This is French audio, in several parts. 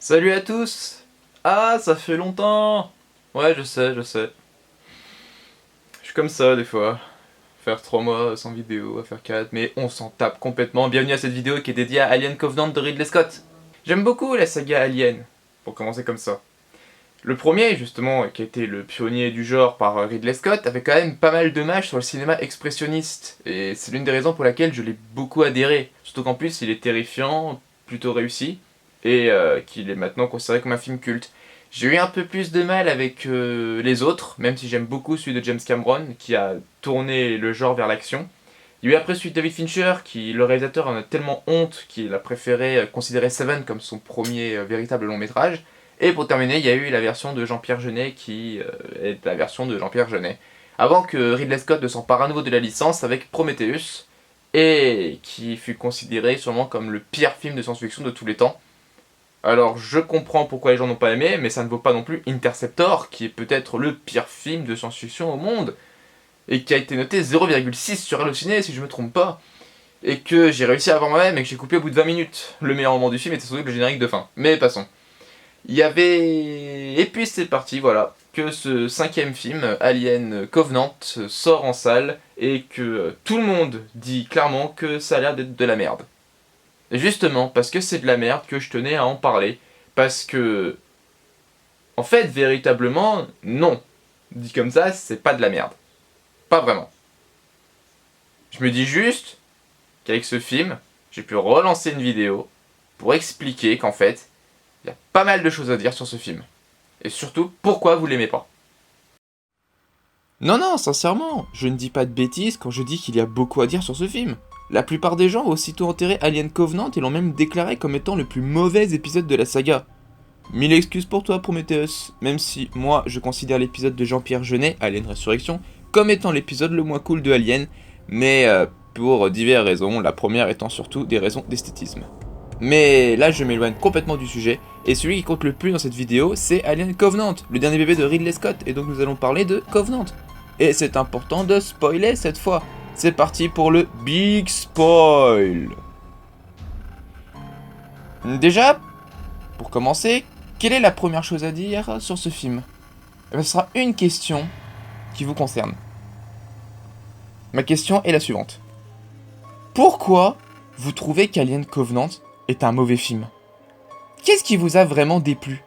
Salut à tous. Ah, ça fait longtemps. Ouais, je sais. Je suis comme ça des fois. Faire 3 mois sans vidéo, à faire 4, mais on s'en tape complètement. Bienvenue à cette vidéo qui est dédiée à Alien Covenant de Ridley Scott. J'aime beaucoup la saga Alien, pour commencer comme ça. Le premier, justement, qui a été le pionnier du genre par Ridley Scott, avait quand même pas mal d'hommages sur le cinéma expressionniste, et c'est l'une des raisons pour laquelle je l'ai beaucoup adhéré. Surtout qu'en plus, il est terrifiant, plutôt réussi, et qu'il est maintenant considéré comme un film culte. J'ai eu un peu plus de mal avec les autres, même si j'aime beaucoup celui de James Cameron, qui a tourné le genre vers l'action. Il y a eu après celui de David Fincher, qui le réalisateur en a tellement honte qu'il a préféré considérer Seven comme son premier véritable long métrage. Et pour terminer, il y a eu la version de Jean-Pierre Jeunet qui est la version de Jean-Pierre Jeunet. Avant que Ridley Scott ne s'empare à nouveau de la licence avec Prometheus, et qui fut considéré sûrement comme le pire film de science-fiction de tous les temps. Alors je comprends pourquoi les gens n'ont pas aimé, mais ça ne vaut pas non plus Interceptor, qui est peut-être le pire film de science-fiction au monde, et qui a été noté 0,6 sur Allociné si je me trompe pas, et que j'ai réussi à avoir moi-même et que j'ai coupé au bout de 20 minutes. Le meilleur moment du film était sans doute le générique de fin, mais passons. Il y avait... Et puis c'est parti, voilà, que ce cinquième film, Alien Covenant, sort en salle et que tout le monde dit clairement que ça a l'air d'être de la merde. Et justement, parce que c'est de la merde que je tenais à en parler, parce que... En fait, véritablement, non. Dit comme ça, c'est pas de la merde. Pas vraiment. Je me dis juste qu'avec ce film, j'ai pu relancer une vidéo pour expliquer qu'en fait, il y a pas mal de choses à dire sur ce film. Et surtout, pourquoi vous l'aimez pas. Non, non, sincèrement, je ne dis pas de bêtises quand je dis qu'il y a beaucoup à dire sur ce film. La plupart des gens ont aussitôt enterré Alien Covenant et l'ont même déclaré comme étant le plus mauvais épisode de la saga. Mille excuses pour toi, Prometheus, même si moi je considère l'épisode de Jean-Pierre Jeunet, Alien Resurrection, comme étant l'épisode le moins cool de Alien, mais pour diverses raisons, la première étant surtout des raisons d'esthétisme. Mais là je m'éloigne complètement du sujet, et celui qui compte le plus dans cette vidéo, c'est Alien Covenant, le dernier bébé de Ridley Scott, et donc nous allons parler de Covenant. Et c'est important de spoiler cette fois. C'est parti pour le Big Spoil. Déjà, pour commencer, quelle est la première chose à dire sur ce film? Ce sera une question qui vous concerne. Ma question est la suivante. Pourquoi vous trouvez qu'Alien Covenant est un mauvais film? Qu'est-ce qui vous a vraiment déplu?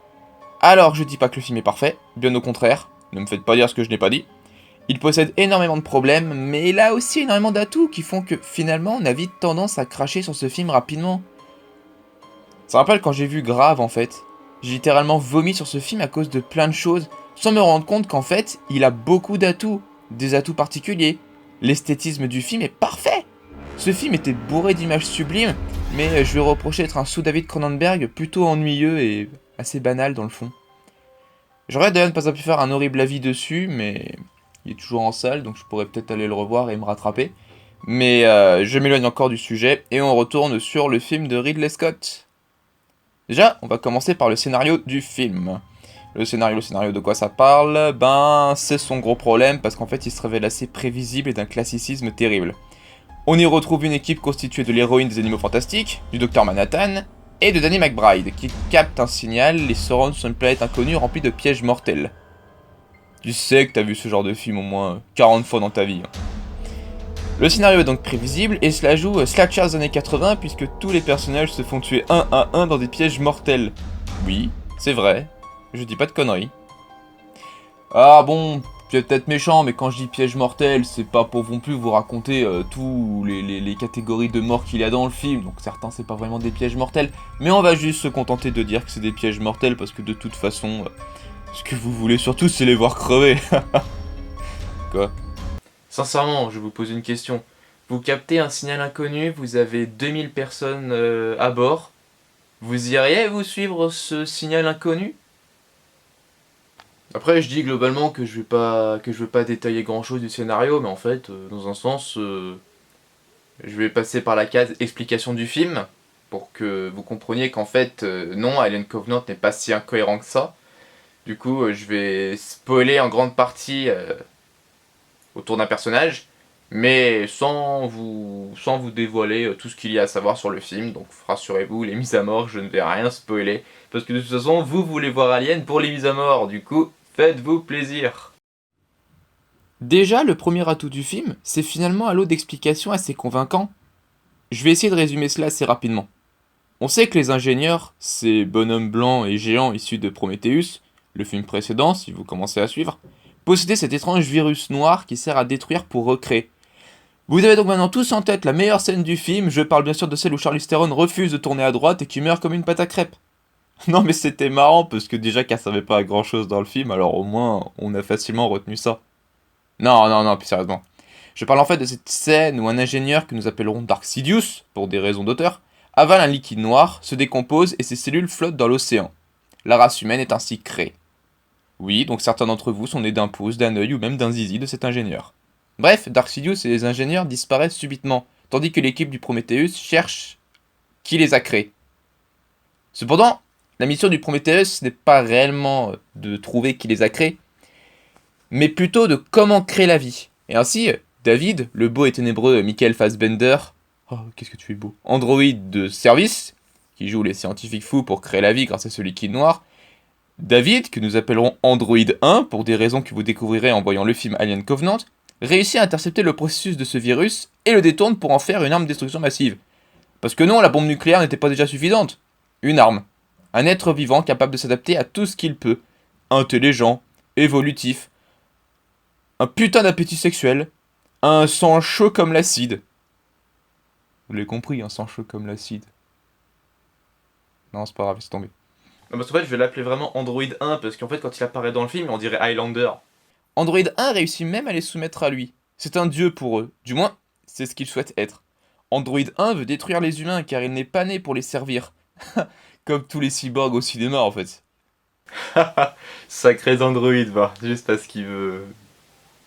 Alors, je dis pas que le film est parfait, bien au contraire, ne me faites pas dire ce que je n'ai pas dit. Il possède énormément de problèmes, mais il a aussi énormément d'atouts qui font que finalement on a vite tendance à cracher sur ce film rapidement. Ça me rappelle quand j'ai vu Grave en fait. J'ai littéralement vomi sur ce film à cause de plein de choses, sans me rendre compte qu'en fait, il a beaucoup d'atouts, des atouts particuliers. L'esthétisme du film est parfait. Ce film était bourré d'images sublimes, mais je lui reprochais d'être un sous-David Cronenberg plutôt ennuyeux et assez banal dans le fond. Je regrette d'ailleurs de ne pas avoir pu faire un horrible avis dessus, mais il est toujours en salle, donc je pourrais peut-être aller le revoir et me rattraper. Mais je m'éloigne encore du sujet, et on retourne sur le film de Ridley Scott. Déjà, on va commencer par le scénario du film. Le scénario de quoi ça parle? Ben, c'est son gros problème, parce qu'en fait il se révèle assez prévisible et d'un classicisme terrible. On y retrouve une équipe constituée de l'héroïne des Animaux Fantastiques, du Docteur Manhattan, et de Danny McBride, qui capte un signal les surround sur une planète inconnue remplie de pièges mortels. Tu sais que t'as vu ce genre de film au moins 40 fois dans ta vie. Le scénario est donc prévisible et cela joue slasher des années 80 puisque tous les personnages se font tuer un à un dans des pièges mortels. Oui, c'est vrai, je dis pas de conneries. Ah bon, c'est peut-être méchant, mais quand je dis piège mortel, c'est pas pour non plus vous raconter tous les catégories de morts qu'il y a dans le film, donc certains c'est pas vraiment des pièges mortels, mais on va juste se contenter de dire que c'est des pièges mortels parce que de toute façon, ce que vous voulez surtout c'est les voir crever. Quoi? Sincèrement, je vous pose une question. Vous captez un signal inconnu, vous avez 2000 personnes à bord, vous iriez vous suivre ce signal inconnu? Après, je dis globalement que je veux pas détailler grand chose du scénario, mais en fait, dans un sens, je vais passer par la case explication du film pour que vous compreniez qu'en fait, non, Alien Covenant n'est pas si incohérent que ça. Du coup, je vais spoiler en grande partie autour d'un personnage, mais sans vous dévoiler tout ce qu'il y a à savoir sur le film. Donc rassurez-vous, les mises à mort, je ne vais rien spoiler, parce que de toute façon, vous voulez voir Alien pour les mises à mort, du coup, faites-vous plaisir. Déjà, le premier atout du film, c'est finalement un lot d'explications assez convaincant. Je vais essayer de résumer cela assez rapidement. On sait que les ingénieurs, ces bonhommes blancs et géants issus de Prometheus, le film précédent, si vous commencez à suivre, possédaient cet étrange virus noir qui sert à détruire pour recréer. Vous avez donc maintenant tous en tête la meilleure scène du film, je parle bien sûr de celle où Charlize Theron refuse de tourner à droite et qui meurt comme une pâte à crêpes. Non mais c'était marrant parce que déjà qu'elle servait pas à grand chose dans le film, alors au moins on a facilement retenu ça. Non, plus sérieusement. Je parle en fait de cette scène où un ingénieur que nous appellerons Dark Sidious, pour des raisons d'auteur, avale un liquide noir, se décompose et ses cellules flottent dans l'océan. La race humaine est ainsi créée. Oui, donc certains d'entre vous sont nés d'un pouce, d'un œil ou même d'un zizi de cet ingénieur. Bref, Dark Sidious et les ingénieurs disparaissent subitement, tandis que l'équipe du Prometheus cherche qui les a créés. Cependant, la mission du Prometheus n'est pas réellement de trouver qui les a créés, mais plutôt de comment créer la vie. Et ainsi, David, le beau et ténébreux Michael Fassbender, oh qu'est-ce que tu es beau, androïde de service, qui joue les scientifiques fous pour créer la vie grâce à ce liquide noir, David, que nous appellerons Android 1 pour des raisons que vous découvrirez en voyant le film Alien Covenant, réussit à intercepter le processus de ce virus et le détourne pour en faire une arme de destruction massive. Parce que non, la bombe nucléaire n'était pas déjà suffisante. Une arme. Un être vivant capable de s'adapter à tout ce qu'il peut. Intelligent, évolutif, un putain d'appétit sexuel, un sang chaud comme l'acide. Vous l'avez compris, un sang chaud comme l'acide. Non, c'est pas grave, laisse tomber. Parce qu'en fait, je vais l'appeler vraiment Android 1, parce qu'en fait, quand il apparaît dans le film, on dirait Highlander. Android 1 réussit même à les soumettre à lui. C'est un dieu pour eux. Du moins, c'est ce qu'il souhaite être. Android 1 veut détruire les humains car il n'est pas né pour les servir. Comme tous les cyborgs au cinéma, en fait. Sacré Android, va. Juste parce qu'il veut...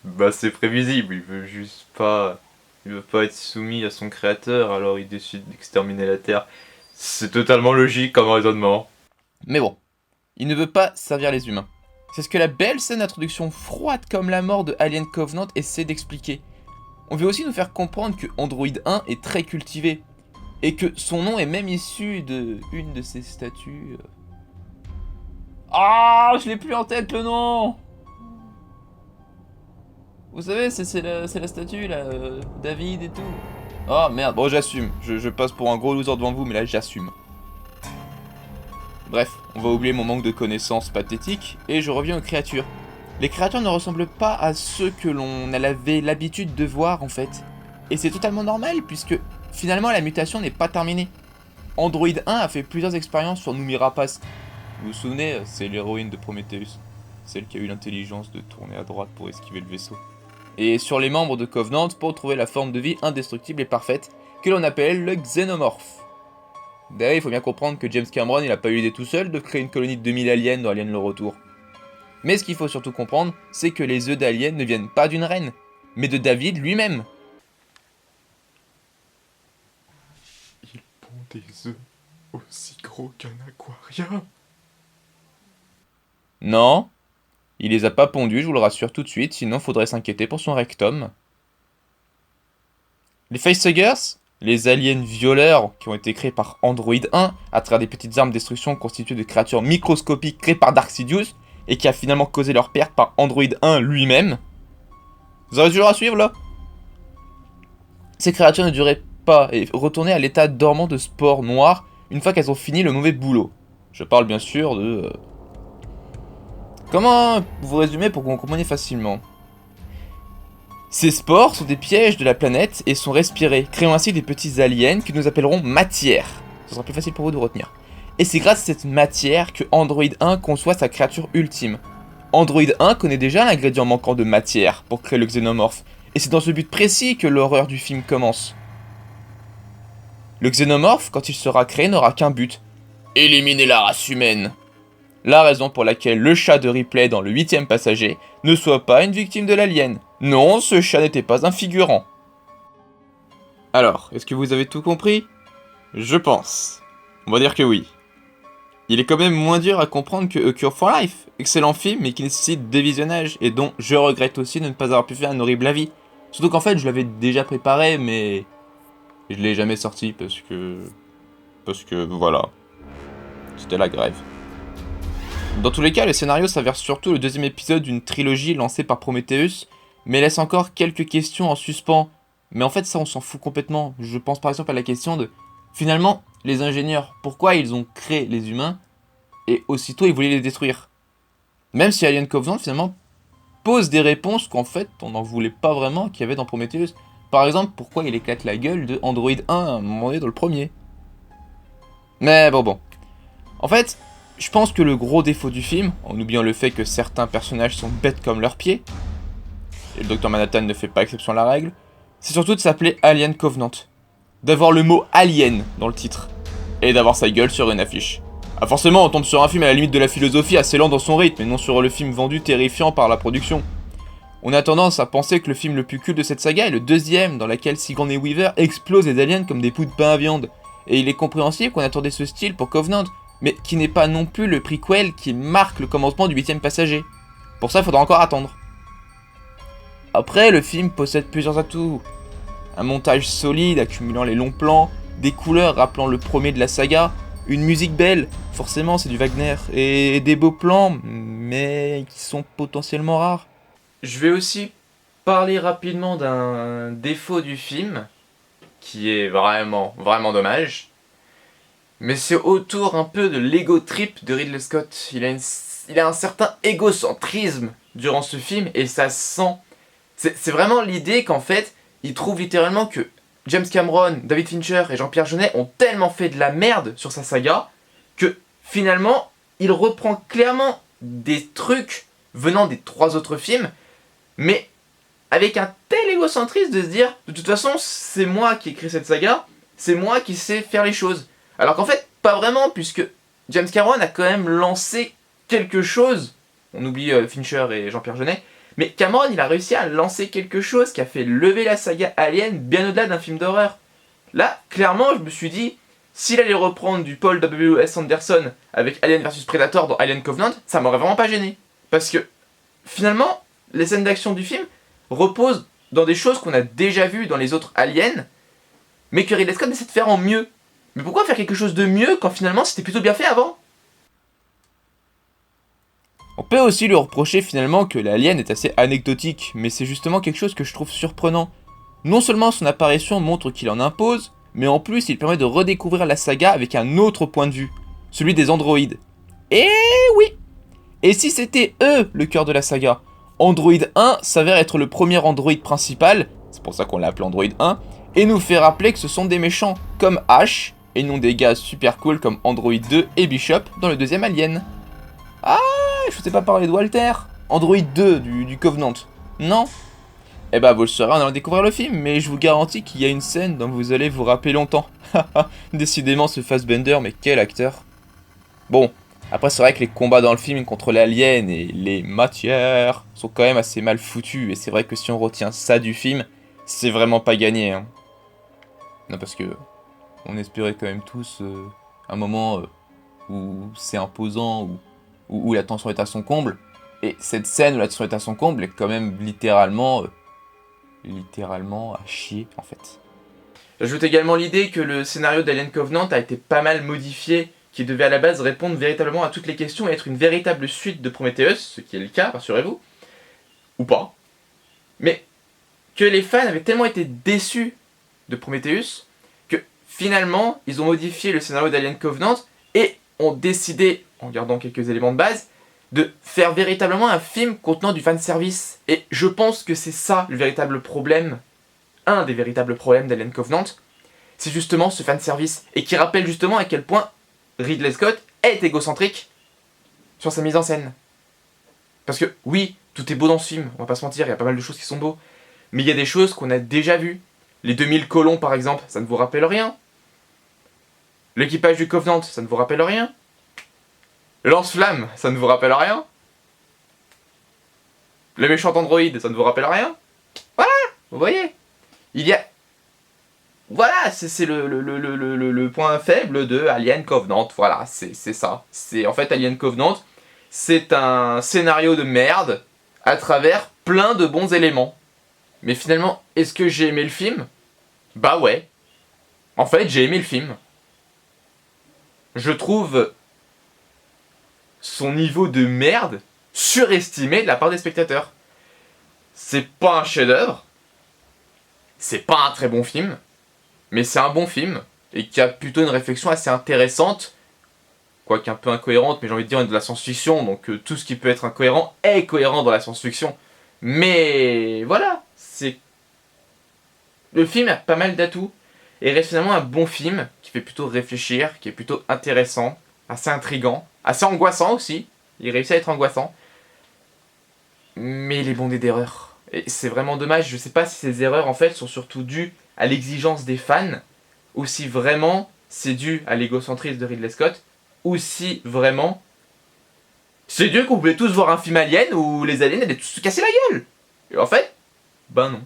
Bah, c'est prévisible, il veut juste pas... Il veut pas être soumis à son créateur, alors il décide d'exterminer la Terre. C'est totalement logique comme raisonnement. Mais bon, il ne veut pas servir les humains. C'est ce que la belle scène d'introduction froide comme la mort de Alien Covenant essaie d'expliquer. On veut aussi nous faire comprendre que Android 1 est très cultivé, et que son nom est même issu de une de ses statues. Ah, je l'ai plus en tête le nom. Vous savez, c'est la statue là, David et tout. Oh merde, bon j'assume, je passe pour un gros loser devant vous, mais là j'assume. Bref, on va oublier mon manque de connaissances pathétiques, et je reviens aux créatures. Les créatures ne ressemblent pas à ceux que l'on avait l'habitude de voir en fait. Et c'est totalement normal, puisque finalement la mutation n'est pas terminée. Android 1 a fait plusieurs expériences sur Noomi Rapace. Vous vous souvenez, c'est l'héroïne de Prometheus. Celle qui a eu l'intelligence de tourner à droite pour esquiver le vaisseau. Et sur les membres de Covenant pour trouver la forme de vie indestructible et parfaite que l'on appelle le xénomorphe. D'ailleurs, il faut bien comprendre que James Cameron il a pas eu l'idée tout seul de créer une colonie de 2000 aliens dans Alien le Retour. Mais ce qu'il faut surtout comprendre, c'est que les œufs d'aliens ne viennent pas d'une reine, mais de David lui-même. Il pond des œufs aussi gros qu'un aquarium. Non, il les a pas pondus, je vous le rassure tout de suite, sinon faudrait s'inquiéter pour son rectum. Les facehuggers, les aliens violeurs qui ont été créés par Android 1 à travers des petites armes de destruction constituées de créatures microscopiques créées par Dark Sidious et qui a finalement causé leur perte par Android 1 lui-même. Vous aurez toujours à suivre là? Ces créatures ne duraient pas et retournaient à l'état dormant de spores noires une fois qu'elles ont fini le mauvais boulot. Je parle bien sûr de... Comment vous résumer pour que vous compreniez facilement? Ces spores sont des pièges de la planète et sont respirés, créant ainsi des petits aliens que nous appellerons matière. Ce sera plus facile pour vous de retenir. Et c'est grâce à cette matière que Android 1 conçoit sa créature ultime. Android 1 connaît déjà l'ingrédient manquant de matière pour créer le xénomorphe, et c'est dans ce but précis que l'horreur du film commence. Le xénomorphe, quand il sera créé, n'aura qu'un but: éliminer la race humaine. La raison pour laquelle le chat de Ripley dans le 8ème passager ne soit pas une victime de l'alien. Non, ce chat n'était pas un figurant. Alors, est-ce que vous avez tout compris? Je pense. On va dire que oui. Il est quand même moins dur à comprendre que A Cure for Life, excellent film mais qui nécessite des visionnages et dont je regrette aussi de ne pas avoir pu faire un horrible avis. Surtout qu'en fait, je l'avais déjà préparé, mais je l'ai jamais sorti parce que voilà, c'était la grève. Dans tous les cas, le scénario s'avère surtout le deuxième épisode d'une trilogie lancée par Prometheus, mais laisse encore quelques questions en suspens. Mais en fait, ça, on s'en fout complètement. Je pense par exemple à la question de, finalement, les ingénieurs, pourquoi ils ont créé les humains, et aussitôt ils voulaient les détruire. Même si Alien Covenant, finalement, pose des réponses qu'en fait, on n'en voulait pas vraiment qu'il y avait dans Prometheus. Par exemple, pourquoi il éclate la gueule de Android 1 à un moment donné dans le premier. Mais bon. En fait, je pense que le gros défaut du film, en oubliant le fait que certains personnages sont bêtes comme leurs pieds, et le Dr Manhattan ne fait pas exception à la règle, c'est surtout de s'appeler Alien Covenant. D'avoir le mot alien dans le titre, et d'avoir sa gueule sur une affiche. Ah forcément, on tombe sur un film à la limite de la philosophie assez lent dans son rythme, et non sur le film vendu terrifiant par la production. On a tendance à penser que le film le plus culte de cette saga est le deuxième, dans lequel Sigourney Weaver explose les aliens comme des poux de pain à viande. Et il est compréhensible qu'on attendait ce style pour Covenant, mais qui n'est pas non plus le prequel qui marque le commencement du 8ème passager. Pour ça, il faudra encore attendre. Après, le film possède plusieurs atouts. Un montage solide accumulant les longs plans, des couleurs rappelant le premier de la saga, une musique belle, forcément c'est du Wagner, et des beaux plans, mais qui sont potentiellement rares. Je vais aussi parler rapidement d'un défaut du film, qui est vraiment dommage. Mais c'est autour un peu de l'ego trip de Ridley Scott. Il a un certain égocentrisme durant ce film, et ça se sent. C'est vraiment l'idée qu'en fait, il trouve littéralement que James Cameron, David Fincher et Jean-Pierre Jeunet ont tellement fait de la merde sur sa saga, que finalement, il reprend clairement des trucs venant des 3 autres films, mais avec un tel égocentrisme de se dire, de toute façon, c'est moi qui ai créé cette saga, c'est moi qui sais faire les choses. Alors qu'en fait, pas vraiment, puisque James Cameron a quand même lancé quelque chose. On oublie Fincher et Jean-Pierre Jeunet, mais Cameron, il a réussi à lancer quelque chose qui a fait lever la saga Alien bien au-delà d'un film d'horreur. Là, clairement, je me suis dit, s'il allait reprendre du Paul W.S. Anderson avec Alien vs Predator dans Alien Covenant, ça m'aurait vraiment pas gêné. Parce que, finalement, les scènes d'action du film reposent dans des choses qu'on a déjà vues dans les autres Aliens, mais que Ridley Scott essaie de faire en mieux. Mais pourquoi faire quelque chose de mieux quand finalement c'était plutôt bien fait avant ? On peut aussi lui reprocher finalement que l'alien est assez anecdotique, mais c'est justement quelque chose que je trouve surprenant. Non seulement son apparition montre qu'il en impose, mais en plus il permet de redécouvrir la saga avec un autre point de vue, celui des androïdes. Et oui ! Et si c'était eux le cœur de la saga ? Android 1 s'avère être le premier androïde principal, c'est pour ça qu'on l'a appelé Android 1, et nous fait rappeler que ce sont des méchants comme Ash, et non des gars super cool comme Android 2 et Bishop dans le deuxième Alien. Ah, je vous ai pas parlé de Walter, Android 2 du Covenant. Non ? Eh bah vous le saurez en allant découvrir le film, mais je vous garantis qu'il y a une scène dont vous allez vous rappeler longtemps. Décidément ce Fassbender, mais quel acteur. Bon, après c'est vrai que les combats dans le film contre l'alien et les matières sont quand même assez mal foutus, et c'est vrai que si on retient ça du film, c'est vraiment pas gagné. Hein. Non parce que on espérait quand même tous un moment où c'est imposant, où la tension est à son comble. Et cette scène où la tension est à son comble est quand même littéralement à chier en fait. J'ajoute également l'idée que le scénario d'Alien Covenant a été pas mal modifié, qui devait à la base répondre véritablement à toutes les questions et être une véritable suite de Prometheus, ce qui est le cas, rassurez-vous, ou pas. Mais que les fans avaient tellement été déçus de Prometheus que finalement ils ont modifié le scénario d'Alien Covenant et ont décidé, en gardant quelques éléments de base, de faire véritablement un film contenant du fanservice. Et je pense que c'est ça le véritable problème, un des véritables problèmes d'Alien Covenant, c'est justement ce fanservice, et qui rappelle justement à quel point Ridley Scott est égocentrique sur sa mise en scène. Parce que oui, tout est beau dans ce film, on va pas se mentir, il y a pas mal de choses qui sont beaux, mais il y a des choses qu'on a déjà vues. Les 2000 colons par exemple, ça ne vous rappelle rien. L'équipage du Covenant, ça ne vous rappelle rien. Le lance-flamme, ça ne vous rappelle rien. Le méchant androïde, ça ne vous rappelle rien. Voilà, vous voyez. Il y a... Voilà, c'est le point faible de Alien Covenant. Voilà, c'est ça. C'est en fait Alien Covenant, c'est un scénario de merde à travers plein de bons éléments. Mais finalement, est-ce que j'ai aimé le film? Bah ouais. En fait, j'ai aimé le film. Je trouve son niveau de merde surestimé de la part des spectateurs. C'est pas un chef-d'œuvre, c'est pas un très bon film, mais c'est un bon film et qui a plutôt une réflexion assez intéressante, quoique un peu incohérente, mais j'ai envie de dire de la science-fiction, donc tout ce qui peut être incohérent est cohérent dans la science-fiction. Mais voilà, c'est le film a pas mal d'atouts et reste finalement un bon film qui fait plutôt réfléchir, qui est plutôt intéressant, assez intriguant, assez angoissant aussi. Il réussit à être angoissant, mais il est bondé d'erreurs. Et c'est vraiment dommage, je sais pas si ces erreurs en fait sont surtout dues à l'exigence des fans, ou si vraiment c'est dû à l'égocentrisme de Ridley Scott, ou si vraiment c'est dû qu'on voulait tous voir un film alien où les aliens allaient tous se casser la gueule. Et en fait, ben non.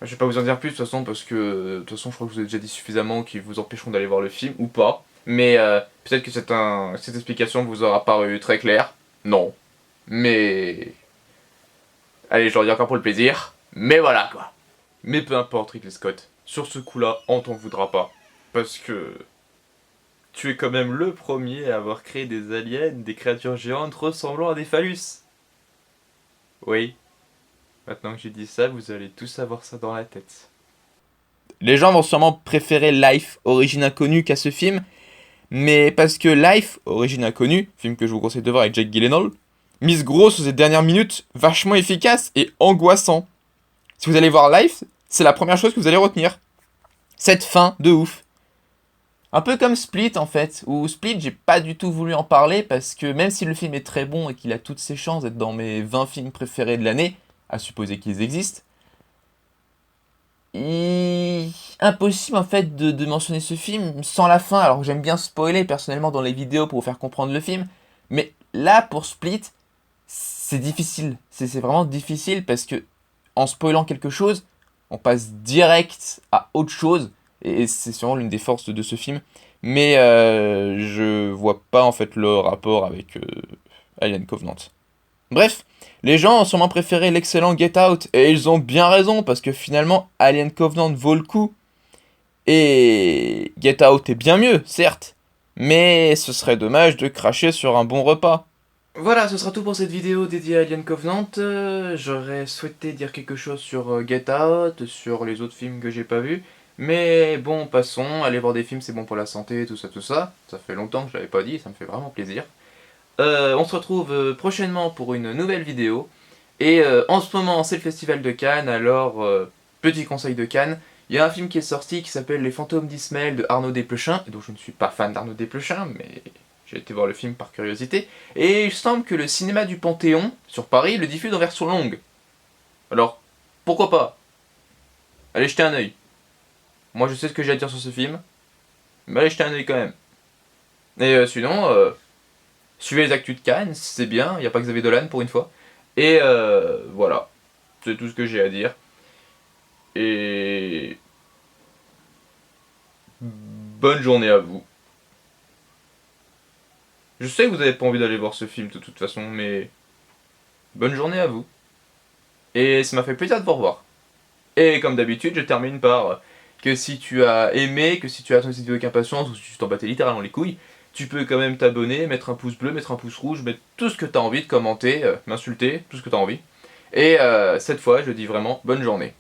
Je vais pas vous en dire plus de toute façon parce que de toute façon je crois que je vous ai déjà dit suffisamment qui vous empêcheront d'aller voir le film ou pas. Mais peut-être que cette explication vous aura paru très claire. Non. Mais allez, je le redis encore pour le plaisir. Mais voilà quoi. Mais peu importe Ridley Scott. Sur ce coup-là, on t'en voudra pas. Parce que tu es quand même le premier à avoir créé des aliens, des créatures géantes ressemblant à des phallus. Oui. Maintenant que j'ai dit ça, vous allez tous avoir ça dans la tête. Les gens vont sûrement préférer Life, Origine Inconnue qu'à ce film, mais parce que Life, Origine Inconnue, film que je vous conseille de voir avec Jake Gyllenhaal, mise gros sur ces dernières minutes, vachement efficace et angoissant. Si vous allez voir Life, c'est la première chose que vous allez retenir. Cette fin de ouf. Un peu comme Split en fait, où Split j'ai pas du tout voulu en parler parce que même si le film est très bon et qu'il a toutes ses chances d'être dans mes 20 films préférés de l'année, à supposer qu'ils existent, impossible en fait de mentionner ce film sans la fin, alors que j'aime bien spoiler personnellement dans les vidéos pour vous faire comprendre le film, mais là pour Split, c'est difficile, c'est vraiment difficile parce que en spoilant quelque chose, on passe direct à autre chose, et c'est sûrement l'une des forces de ce film, mais je vois pas en fait le rapport avec Alien Covenant. Bref, les gens ont sûrement préféré l'excellent Get Out, et ils ont bien raison, parce que finalement, Alien Covenant vaut le coup. Et Get Out est bien mieux, certes, mais ce serait dommage de cracher sur un bon repas. Voilà, ce sera tout pour cette vidéo dédiée à Alien Covenant. J'aurais souhaité dire quelque chose sur Get Out, sur les autres films que j'ai pas vus. Mais bon, passons, aller voir des films c'est bon pour la santé, tout ça, tout ça. Ça fait longtemps que je l'avais pas dit, ça me fait vraiment plaisir. On se retrouve prochainement pour une nouvelle vidéo. Et en ce moment, c'est le Festival de Cannes, alors petit conseil de Cannes. Il y a un film qui est sorti qui s'appelle Les Fantômes d'Ismaël de Arnaud Desplechin, dont je ne suis pas fan d'Arnaud Desplechin, mais j'ai été voir le film par curiosité. Et il semble que le cinéma du Panthéon, sur Paris, le diffuse en version longue. Alors, pourquoi pas? Allez jeter un œil. Moi je sais ce que j'ai à dire sur ce film, mais allez jeter un œil quand même. Et sinon, suivez les actus de Cannes, c'est bien, il n'y a pas Xavier Dolan pour une fois. Et voilà, c'est tout ce que j'ai à dire. Et bonne journée à vous. Je sais que vous n'avez pas envie d'aller voir ce film de toute façon, mais bonne journée à vous. Et ça m'a fait plaisir de vous revoir. Et comme d'habitude, je termine par que si tu as aimé, que si tu as attendu cette vidéo avec impatience, ou si tu t'en battais littéralement les couilles, tu peux quand même t'abonner, mettre un pouce bleu, mettre un pouce rouge, mettre tout ce que tu as envie de commenter, m'insulter, tout ce que tu as envie. Et cette fois, je dis vraiment bonne journée.